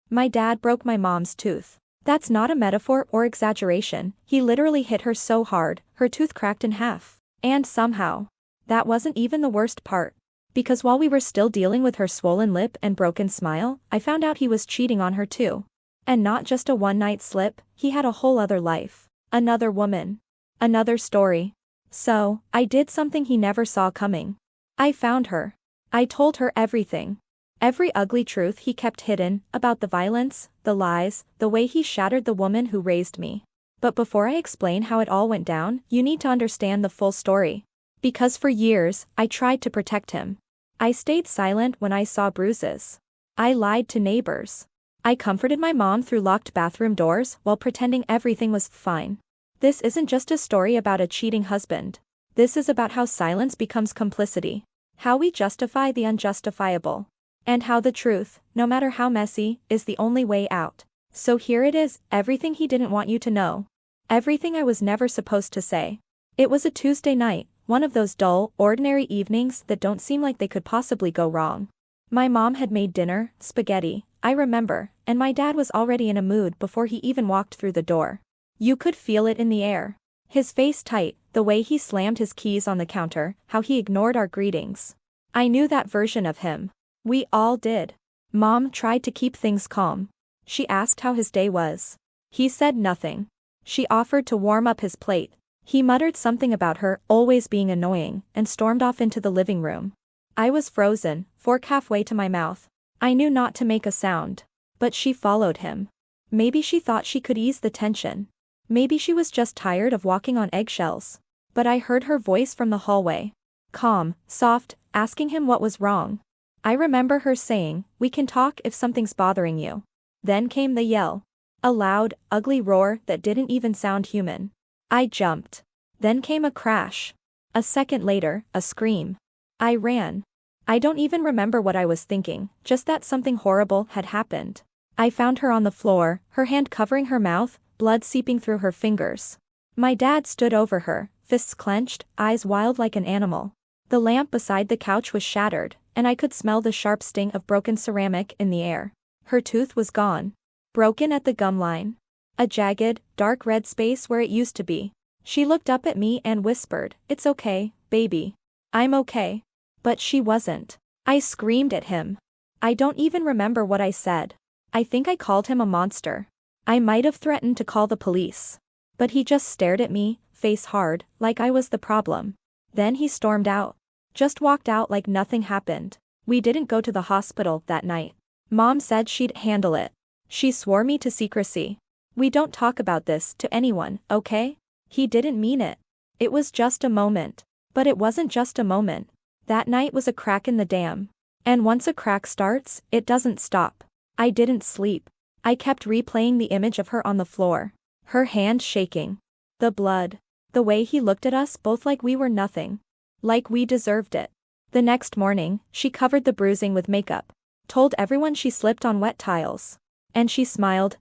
My dad broke my mom's tooth. That's not a metaphor or exaggeration, he literally hit her so hard, her tooth cracked in half. And somehow, that wasn't even the worst part. Because while we were still dealing with her swollen lip and broken smile, I found out he was cheating on her too. And not just a one-night slip, he had a whole other life. Another woman. Another story. So, I did something he never saw coming. I found her. I told her everything. Every ugly truth he kept hidden, about the violence, the lies, the way he shattered the woman who raised me. But before I explain how it all went down, you need to understand the full story. Because for years, I tried to protect him. I stayed silent when I saw bruises. I lied to neighbors. I comforted my mom through locked bathroom doors while pretending everything was fine. This isn't just a story about a cheating husband. This is about how silence becomes complicity. How we justify the unjustifiable. And how the truth, no matter how messy, is the only way out. So here it is, everything he didn't want you to know. Everything I was never supposed to say. It was a Tuesday night, one of those dull, ordinary evenings that don't seem like they could possibly go wrong. My mom had made dinner, spaghetti, I remember, and my dad was already in a mood before he even walked through the door. You could feel it in the air. His face tight, the way he slammed his keys on the counter, how he ignored our greetings. I knew that version of him. We all did. Mom tried to keep things calm. She asked how his day was. He said nothing. She offered to warm up his plate. He muttered something about her always being annoying and stormed off into the living room. I was frozen, fork halfway to my mouth. I knew not to make a sound. But she followed him. Maybe she thought she could ease the tension. Maybe she was just tired of walking on eggshells. But I heard her voice from the hallway. Calm, soft, asking him what was wrong. I remember her saying, "We can talk if something's bothering you." Then came the yell. A loud, ugly roar that didn't even sound human. I jumped. Then came a crash. A second later, a scream. I ran. I don't even remember what I was thinking, just that something horrible had happened. I found her on the floor, her hand covering her mouth, blood seeping through her fingers. My dad stood over her, fists clenched, eyes wild like an animal. The lamp beside the couch was shattered, and I could smell the sharp sting of broken ceramic in the air. Her tooth was gone. Broken at the gum line. A jagged, dark red space where it used to be. She looked up at me and whispered, "It's okay, baby. I'm okay." But she wasn't. I screamed at him. I don't even remember what I said. I think I called him a monster. I might have threatened to call the police. But he just stared at me, face hard, like I was the problem. Then he stormed out. Just walked out like nothing happened. We didn't go to the hospital that night. Mom said she'd handle it. She swore me to secrecy. We don't talk about this to anyone, okay? He didn't mean it. It was just a moment. But it wasn't just a moment. That night was a crack in the dam. And once a crack starts, it doesn't stop. I didn't sleep. I kept replaying the image of her on the floor. Her hand shaking. The blood. The way he looked at us both like we were nothing. Like we deserved it. The next morning, she covered the bruising with makeup. Told everyone she slipped on wet tiles. And she smiled,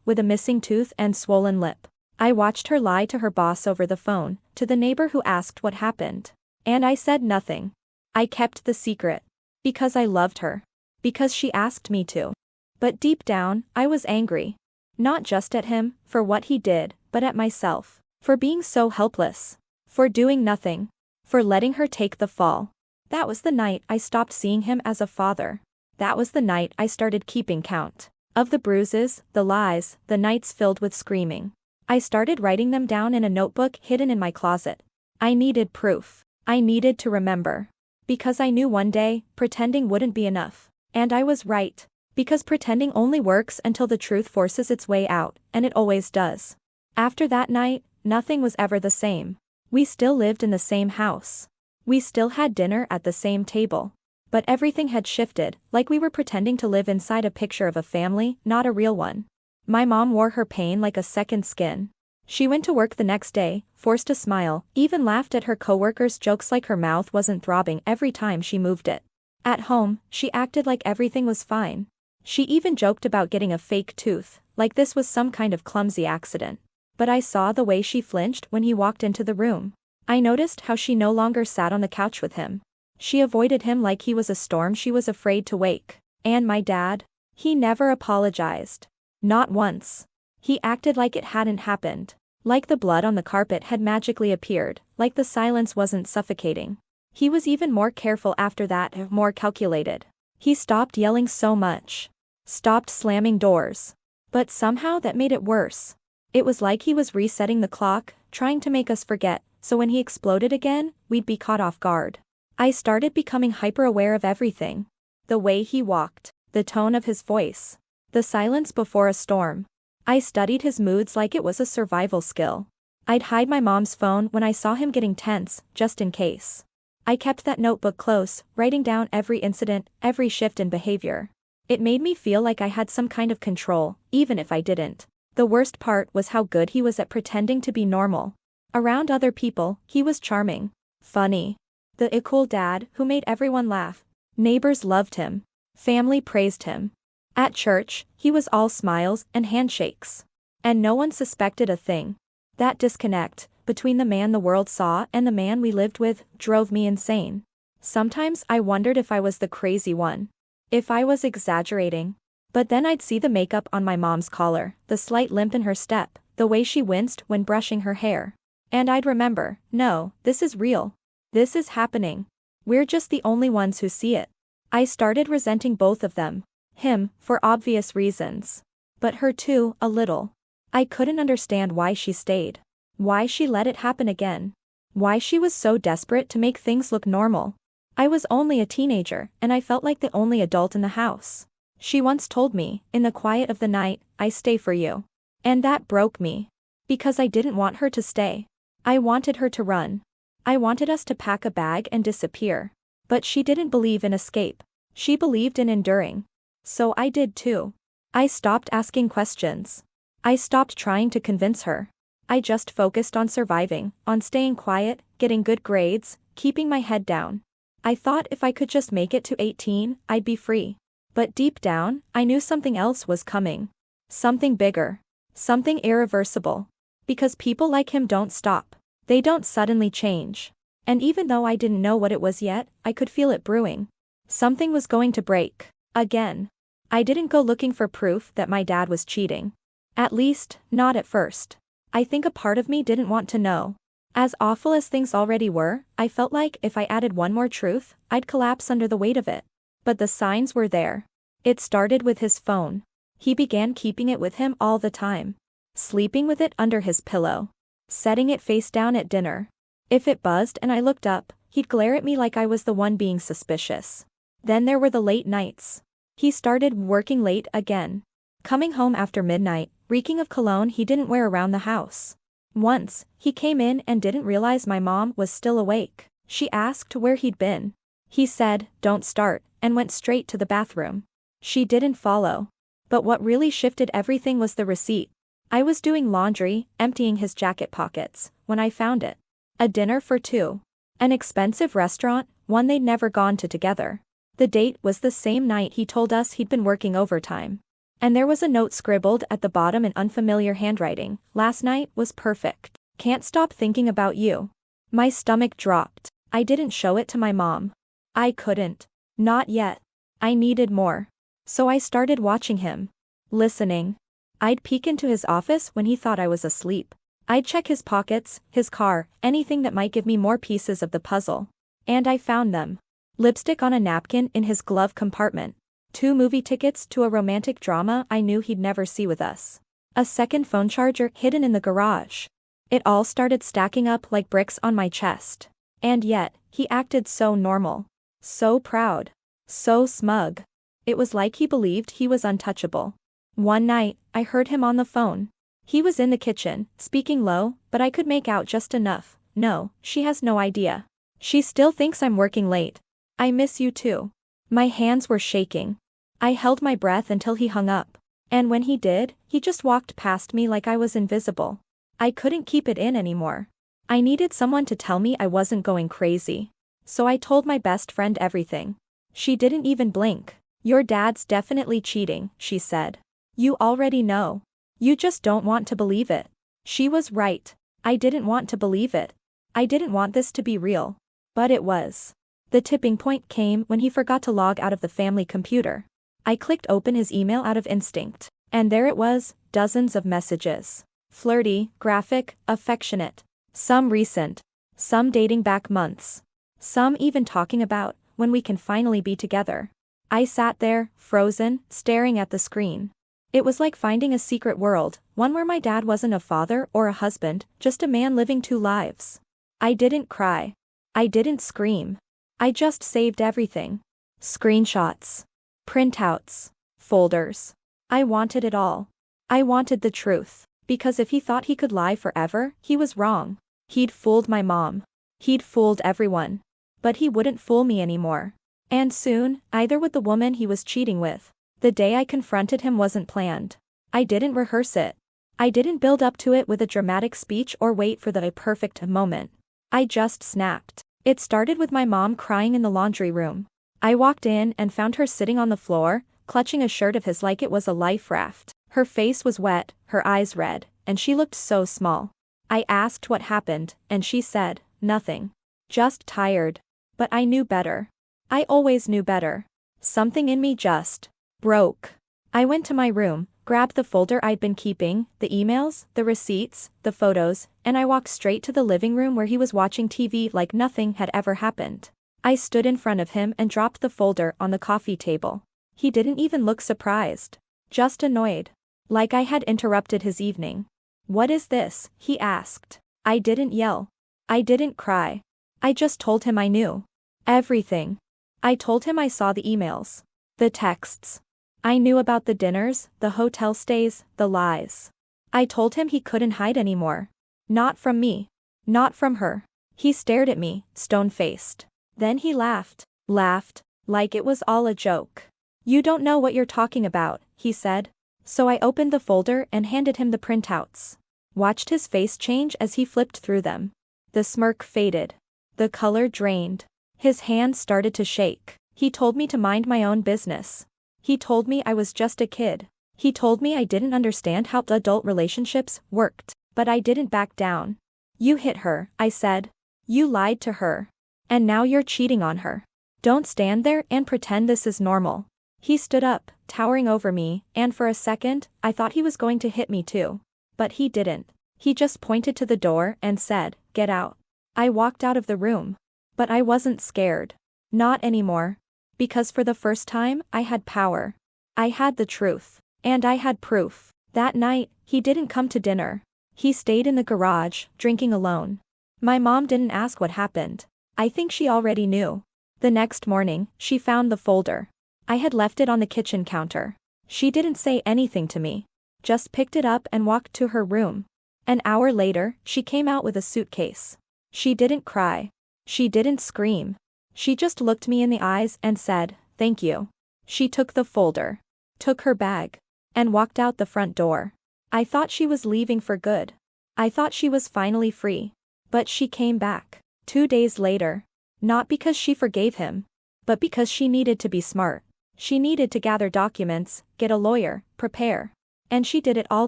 with a missing tooth and swollen lip. I watched her lie to her boss over the phone, to the neighbor who asked what happened. And I said nothing. I kept the secret. Because I loved her. Because she asked me to. But deep down, I was angry. Not just at him, for what he did, but at myself. For being so helpless. For doing nothing. For letting her take the fall. That was the night I stopped seeing him as a father. That was the night I started keeping count. Of the bruises, the lies, the nights filled with screaming. I started writing them down in a notebook hidden in my closet. I needed proof. I needed to remember. Because I knew one day, pretending wouldn't be enough. And I was right. Because pretending only works until the truth forces its way out, and it always does. After that night, nothing was ever the same. We still lived in the same house. We still had dinner at the same table. But everything had shifted, like we were pretending to live inside a picture of a family, not a real one. My mom wore her pain like a second skin. She went to work the next day, forced a smile, even laughed at her coworkers' jokes like her mouth wasn't throbbing every time she moved it. At home, she acted like everything was fine. She even joked about getting a fake tooth, like this was some kind of clumsy accident. But I saw the way she flinched when he walked into the room. I noticed how she no longer sat on the couch with him. She avoided him like he was a storm she was afraid to wake. And my dad? He never apologized. Not once. He acted like it hadn't happened. Like the blood on the carpet had magically appeared, like the silence wasn't suffocating. He was even more careful after that, more calculated. He stopped yelling so much. Stopped slamming doors. But somehow that made it worse. It was like he was resetting the clock, trying to make us forget, so when he exploded again, we'd be caught off guard. I started becoming hyper-aware of everything. The way he walked, the tone of his voice, the silence before a storm. I studied his moods like it was a survival skill. I'd hide my mom's phone when I saw him getting tense, just in case. I kept that notebook close, writing down every incident, every shift in behavior. It made me feel like I had some kind of control, even if I didn't. The worst part was how good he was at pretending to be normal. Around other people, he was charming, funny. The cool dad who made everyone laugh. Neighbors loved him. Family praised him. At church, he was all smiles and handshakes. And no one suspected a thing. That disconnect, between the man the world saw and the man we lived with, drove me insane. Sometimes I wondered if I was the crazy one. If I was exaggerating. But then I'd see the makeup on my mom's collar, the slight limp in her step, the way she winced when brushing her hair. And I'd remember, no, this is real. This is happening. We're just the only ones who see it. I started resenting both of them. Him, for obvious reasons. But her too, a little. I couldn't understand why she stayed. Why she let it happen again. Why she was so desperate to make things look normal. I was only a teenager, and I felt like the only adult in the house. She once told me, in the quiet of the night, I stay for you. And that broke me. Because I didn't want her to stay. I wanted her to run. I wanted us to pack a bag and disappear. But she didn't believe in escape. She believed in enduring. So I did too. I stopped asking questions. I stopped trying to convince her. I just focused on surviving, on staying quiet, getting good grades, keeping my head down. I thought if I could just make it to 18, I'd be free. But deep down, I knew something else was coming. Something bigger. Something irreversible. Because people like him don't stop. They don't suddenly change. And even though I didn't know what it was yet, I could feel it brewing. Something was going to break. Again. I didn't go looking for proof that my dad was cheating. At least, not at first. I think a part of me didn't want to know. As awful as things already were, I felt like if I added one more truth, I'd collapse under the weight of it. But the signs were there. It started with his phone. He began keeping it with him all the time. Sleeping with it under his pillow. Setting it face down at dinner. If it buzzed and I looked up, he'd glare at me like I was the one being suspicious. Then there were the late nights. He started working late again. Coming home after midnight, reeking of cologne he didn't wear around the house. Once, he came in and didn't realize my mom was still awake. She asked where he'd been. He said, "Don't start," and went straight to the bathroom. She didn't follow. But what really shifted everything was the receipt. I was doing laundry, emptying his jacket pockets, when I found it. A dinner for two. An expensive restaurant, one they'd never gone to together. The date was the same night he told us he'd been working overtime. And there was a note scribbled at the bottom in unfamiliar handwriting. "Last night was perfect. Can't stop thinking about you." My stomach dropped. I didn't show it to my mom. I couldn't. Not yet. I needed more. So I started watching him. Listening. I'd peek into his office when he thought I was asleep. I'd check his pockets, his car, anything that might give me more pieces of the puzzle. And I found them. Lipstick on a napkin in his glove compartment. 2 movie tickets to a romantic drama I knew he'd never see with us. A second phone charger hidden in the garage. It all started stacking up like bricks on my chest. And yet, he acted so normal. So proud. So smug. It was like he believed he was untouchable. One night, I heard him on the phone. He was in the kitchen, speaking low, but I could make out just enough. "No, she has no idea. She still thinks I'm working late. I miss you too." My hands were shaking. I held my breath until he hung up. And when he did, he just walked past me like I was invisible. I couldn't keep it in anymore. I needed someone to tell me I wasn't going crazy. So I told my best friend everything. She didn't even blink. "Your dad's definitely cheating," she said. "You already know. You just don't want to believe it." She was right. I didn't want to believe it. I didn't want this to be real. But it was. The tipping point came when he forgot to log out of the family computer. I clicked open his email out of instinct. And there it was, dozens of messages. Flirty, graphic, affectionate. Some recent. Some dating back months. Some even talking about when we can finally be together. I sat there, frozen, staring at the screen. It was like finding a secret world, one where my dad wasn't a father or a husband, just a man living two lives. I didn't cry. I didn't scream. I just saved everything. Screenshots. Printouts. Folders. I wanted it all. I wanted the truth. Because if he thought he could lie forever, he was wrong. He'd fooled my mom. He'd fooled everyone. But he wouldn't fool me anymore. And soon, either with the woman he was cheating with. The day I confronted him wasn't planned. I didn't rehearse it. I didn't build up to it with a dramatic speech or wait for the perfect moment. I just snapped. It started with my mom crying in the laundry room. I walked in and found her sitting on the floor, clutching a shirt of his like it was a life raft. Her face was wet, her eyes red, and she looked so small. I asked what happened, and she said, nothing. Just tired. But I knew better. I always knew better. Something in me just broke. I went to my room, grabbed the folder I'd been keeping, the emails, the receipts, the photos, and I walked straight to the living room where he was watching TV like nothing had ever happened. I stood in front of him and dropped the folder on the coffee table. He didn't even look surprised. Just annoyed. Like I had interrupted his evening. What is this? He asked. I didn't yell. I didn't cry. I just told him I knew. Everything. I told him I saw the emails. The texts. I knew about the dinners, the hotel stays, the lies. I told him he couldn't hide anymore. Not from me. Not from her. He stared at me, stone-faced. Then he laughed. Laughed. Like it was all a joke. You don't know what you're talking about, he said. So I opened the folder and handed him the printouts. Watched his face change as he flipped through them. The smirk faded. The color drained. His hand started to shake. He told me to mind my own business. He told me I was just a kid. He told me I didn't understand how adult relationships worked, but I didn't back down. You hit her, I said. You lied to her. And now you're cheating on her. Don't stand there and pretend this is normal. He stood up, towering over me, and for a second, I thought he was going to hit me too. But he didn't. He just pointed to the door and said, "Get out." I walked out of the room. But I wasn't scared. Not anymore. Because for the first time, I had power. I had the truth. And I had proof. That night, he didn't come to dinner. He stayed in the garage, drinking alone. My mom didn't ask what happened. I think she already knew. The next morning, she found the folder. I had left it on the kitchen counter. She didn't say anything to me. Just picked it up and walked to her room. An hour later, she came out with a suitcase. She didn't cry. She didn't scream. She just looked me in the eyes and said, "Thank you." She took the folder, took her bag, and walked out the front door. I thought she was leaving for good. I thought she was finally free. But she came back. 2 days later. Not because she forgave him. But because she needed to be smart. She needed to gather documents, get a lawyer, prepare. And she did it all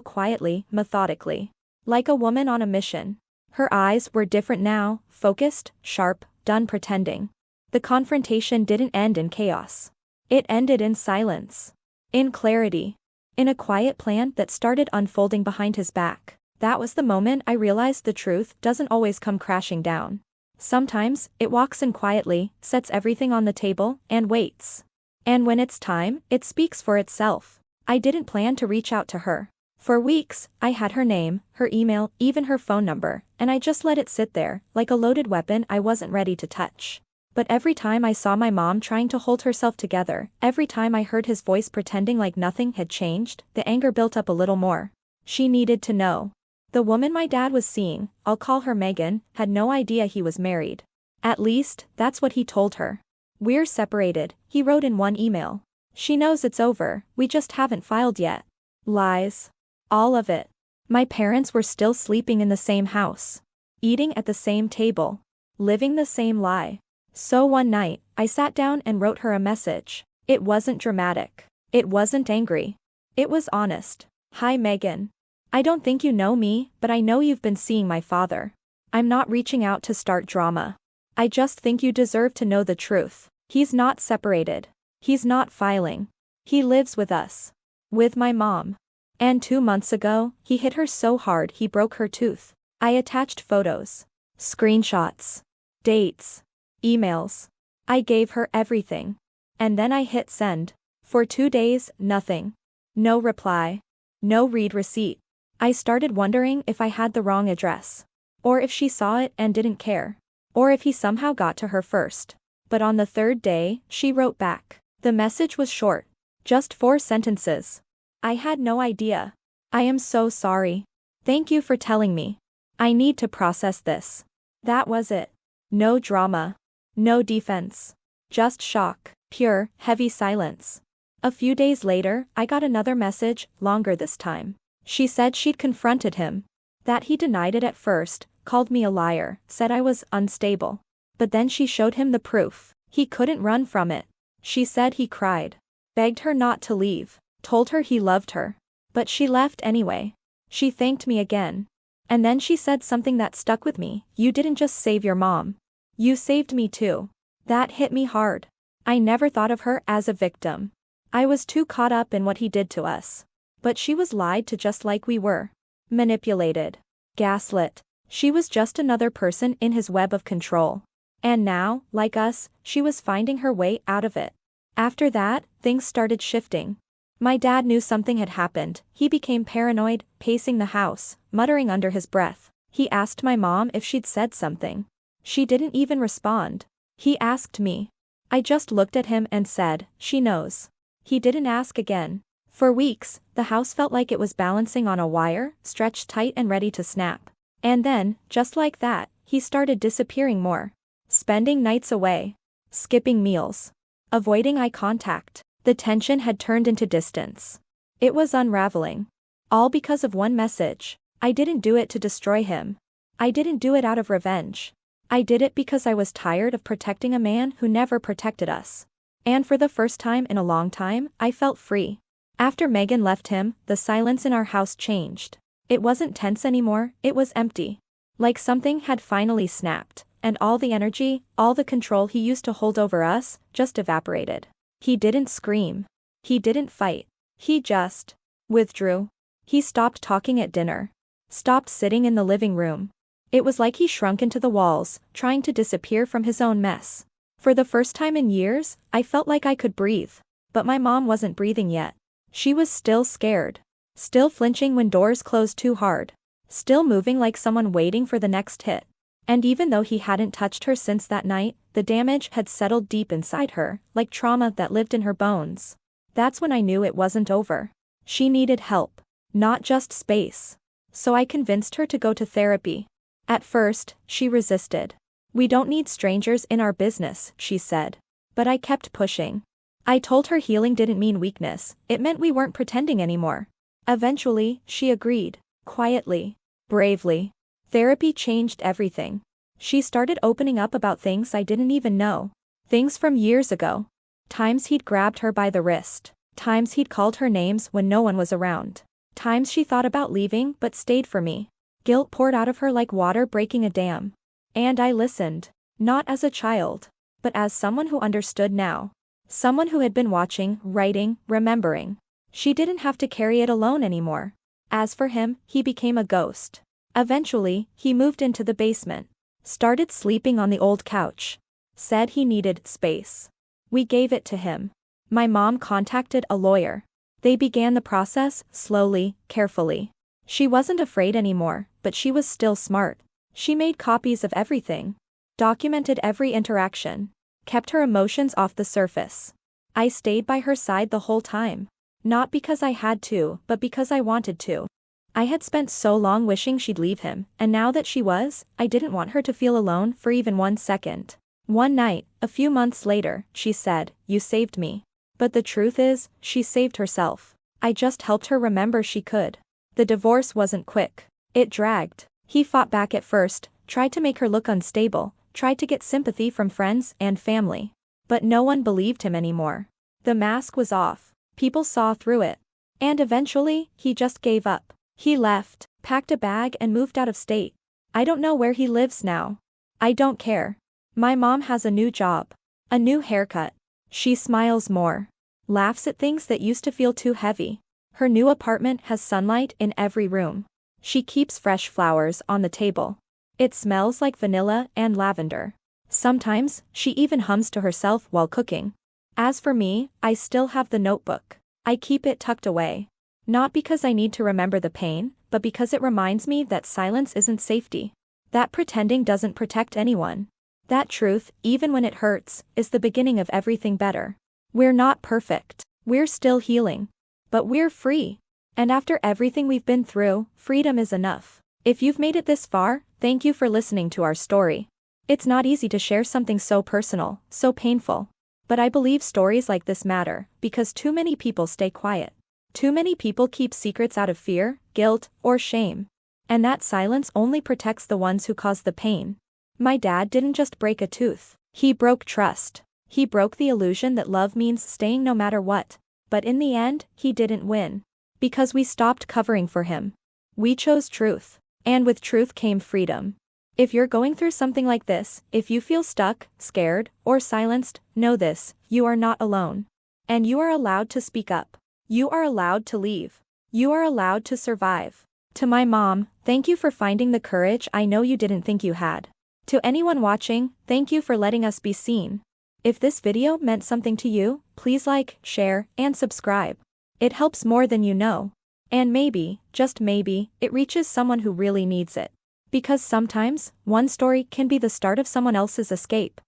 quietly, methodically. Like a woman on a mission. Her eyes were different now, focused, sharp, done pretending. The confrontation didn't end in chaos. It ended in silence. In clarity. In a quiet plan that started unfolding behind his back. That was the moment I realized the truth doesn't always come crashing down. Sometimes, it walks in quietly, sets everything on the table, and waits. And when it's time, it speaks for itself. I didn't plan to reach out to her. For weeks, I had her name, her email, even her phone number, and I just let it sit there, like a loaded weapon I wasn't ready to touch. But every time I saw my mom trying to hold herself together, every time I heard his voice pretending like nothing had changed, the anger built up a little more. She needed to know. The woman my dad was seeing, I'll call her Megan, had no idea he was married. At least, that's what he told her. "We're separated," he wrote in one email. "She knows it's over, we just haven't filed yet." Lies. All of it. My parents were still sleeping in the same house. Eating at the same table. Living the same lie. So one night, I sat down and wrote her a message. It wasn't dramatic. It wasn't angry. It was honest. "Hi Megan. I don't think you know me, but I know you've been seeing my father. I'm not reaching out to start drama. I just think you deserve to know the truth. He's not separated. He's not filing. He lives with us. With my mom. And 2 months ago, he hit her so hard he broke her tooth. I attached photos. Screenshots. Dates. Emails. I gave her everything. And then I hit send. For 2 days, nothing. No reply. No read receipt. I started wondering if I had the wrong address. Or if she saw it and didn't care. Or if he somehow got to her first. But on the 3rd day, she wrote back. The message was short. Just 4 sentences. I had no idea. I am so sorry. Thank you for telling me. I need to process this. That was it. No drama. No defense. Just shock. Pure, heavy silence. A few days later, I got another message, longer this time. She said she'd confronted him. That he denied it at first, called me a liar, said I was unstable. But then she showed him the proof. He couldn't run from it. She said he cried. Begged her not to leave. Told her he loved her. But she left anyway. She thanked me again. And then she said something that stuck with me. You didn't just save your mom. You saved me too. That hit me hard. I never thought of her as a victim. I was too caught up in what he did to us. But she was lied to just like we were. Manipulated. Gaslit. She was just another person in his web of control. And now, like us, she was finding her way out of it. After that, things started shifting. My dad knew something had happened. He became paranoid, pacing the house, muttering under his breath. He asked my mom if she'd said something. She didn't even respond. He asked me. I just looked at him and said, she knows. He didn't ask again. For weeks, the house felt like it was balancing on a wire, stretched tight and ready to snap. And then, just like that, he started disappearing more. Spending nights away. Skipping meals. Avoiding eye contact. The tension had turned into distance. It was unraveling. All because of one message. I didn't do it to destroy him. I didn't do it out of revenge. I did it because I was tired of protecting a man who never protected us. And for the first time in a long time, I felt free. After Megan left him, the silence in our house changed. It wasn't tense anymore, it was empty. Like something had finally snapped, and all the energy, all the control he used to hold over us, just evaporated. He didn't scream. He didn't fight. He just withdrew. He stopped talking at dinner. Stopped sitting in the living room. It was like he shrunk into the walls, trying to disappear from his own mess. For the first time in years, I felt like I could breathe. But my mom wasn't breathing yet. She was still scared. Still flinching when doors closed too hard. Still moving like someone waiting for the next hit. And even though he hadn't touched her since that night, the damage had settled deep inside her, like trauma that lived in her bones. That's when I knew it wasn't over. She needed help. Not just space. So I convinced her to go to therapy. At first, she resisted. We don't need strangers in our business, she said. But I kept pushing. I told her healing didn't mean weakness, it meant we weren't pretending anymore. Eventually, she agreed. Quietly. Bravely. Therapy changed everything. She started opening up about things I didn't even know. Things from years ago. Times he'd grabbed her by the wrist. Times he'd called her names when no one was around. Times she thought about leaving but stayed for me. Guilt poured out of her like water breaking a dam. And I listened. Not as a child. But as someone who understood now. Someone who had been watching, writing, remembering. She didn't have to carry it alone anymore. As for him, he became a ghost. Eventually, he moved into the basement. Started sleeping on the old couch. Said he needed space. We gave it to him. My mom contacted a lawyer. They began the process, slowly, carefully. She wasn't afraid anymore, but she was still smart. She made copies of everything. Documented every interaction. Kept her emotions off the surface. I stayed by her side the whole time. Not because I had to, but because I wanted to. I had spent so long wishing she'd leave him, and now that she was, I didn't want her to feel alone for even 1 second. One night, a few months later, she said, "You saved me." But the truth is, she saved herself. I just helped her remember she could. The divorce wasn't quick. It dragged. He fought back at first, tried to make her look unstable, tried to get sympathy from friends and family. But no one believed him anymore. The mask was off. People saw through it. And eventually, he just gave up. He left, packed a bag and moved out of state. I don't know where he lives now. I don't care. My mom has a new job. A new haircut. She smiles more. Laughs at things that used to feel too heavy. Her new apartment has sunlight in every room. She keeps fresh flowers on the table. It smells like vanilla and lavender. Sometimes, she even hums to herself while cooking. As for me, I still have the notebook. I keep it tucked away. Not because I need to remember the pain, but because it reminds me that silence isn't safety. That pretending doesn't protect anyone. That truth, even when it hurts, is the beginning of everything better. We're not perfect. We're still healing. But we're free. And after everything we've been through, freedom is enough. If you've made it this far, thank you for listening to our story. It's not easy to share something so personal, so painful. But I believe stories like this matter, because too many people stay quiet. Too many people keep secrets out of fear, guilt, or shame. And that silence only protects the ones who cause the pain. My dad didn't just break a tooth. He broke trust. He broke the illusion that love means staying no matter what. But in the end, he didn't win. Because we stopped covering for him. We chose truth. And with truth came freedom. If you're going through something like this, if you feel stuck, scared, or silenced, know this: you are not alone. And you are allowed to speak up. You are allowed to leave. You are allowed to survive. To my mom, thank you for finding the courage I know you didn't think you had. To anyone watching, thank you for letting us be seen. If this video meant something to you, please like, share, and subscribe. It helps more than you know. And maybe, just maybe, it reaches someone who really needs it. Because sometimes, one story can be the start of someone else's escape.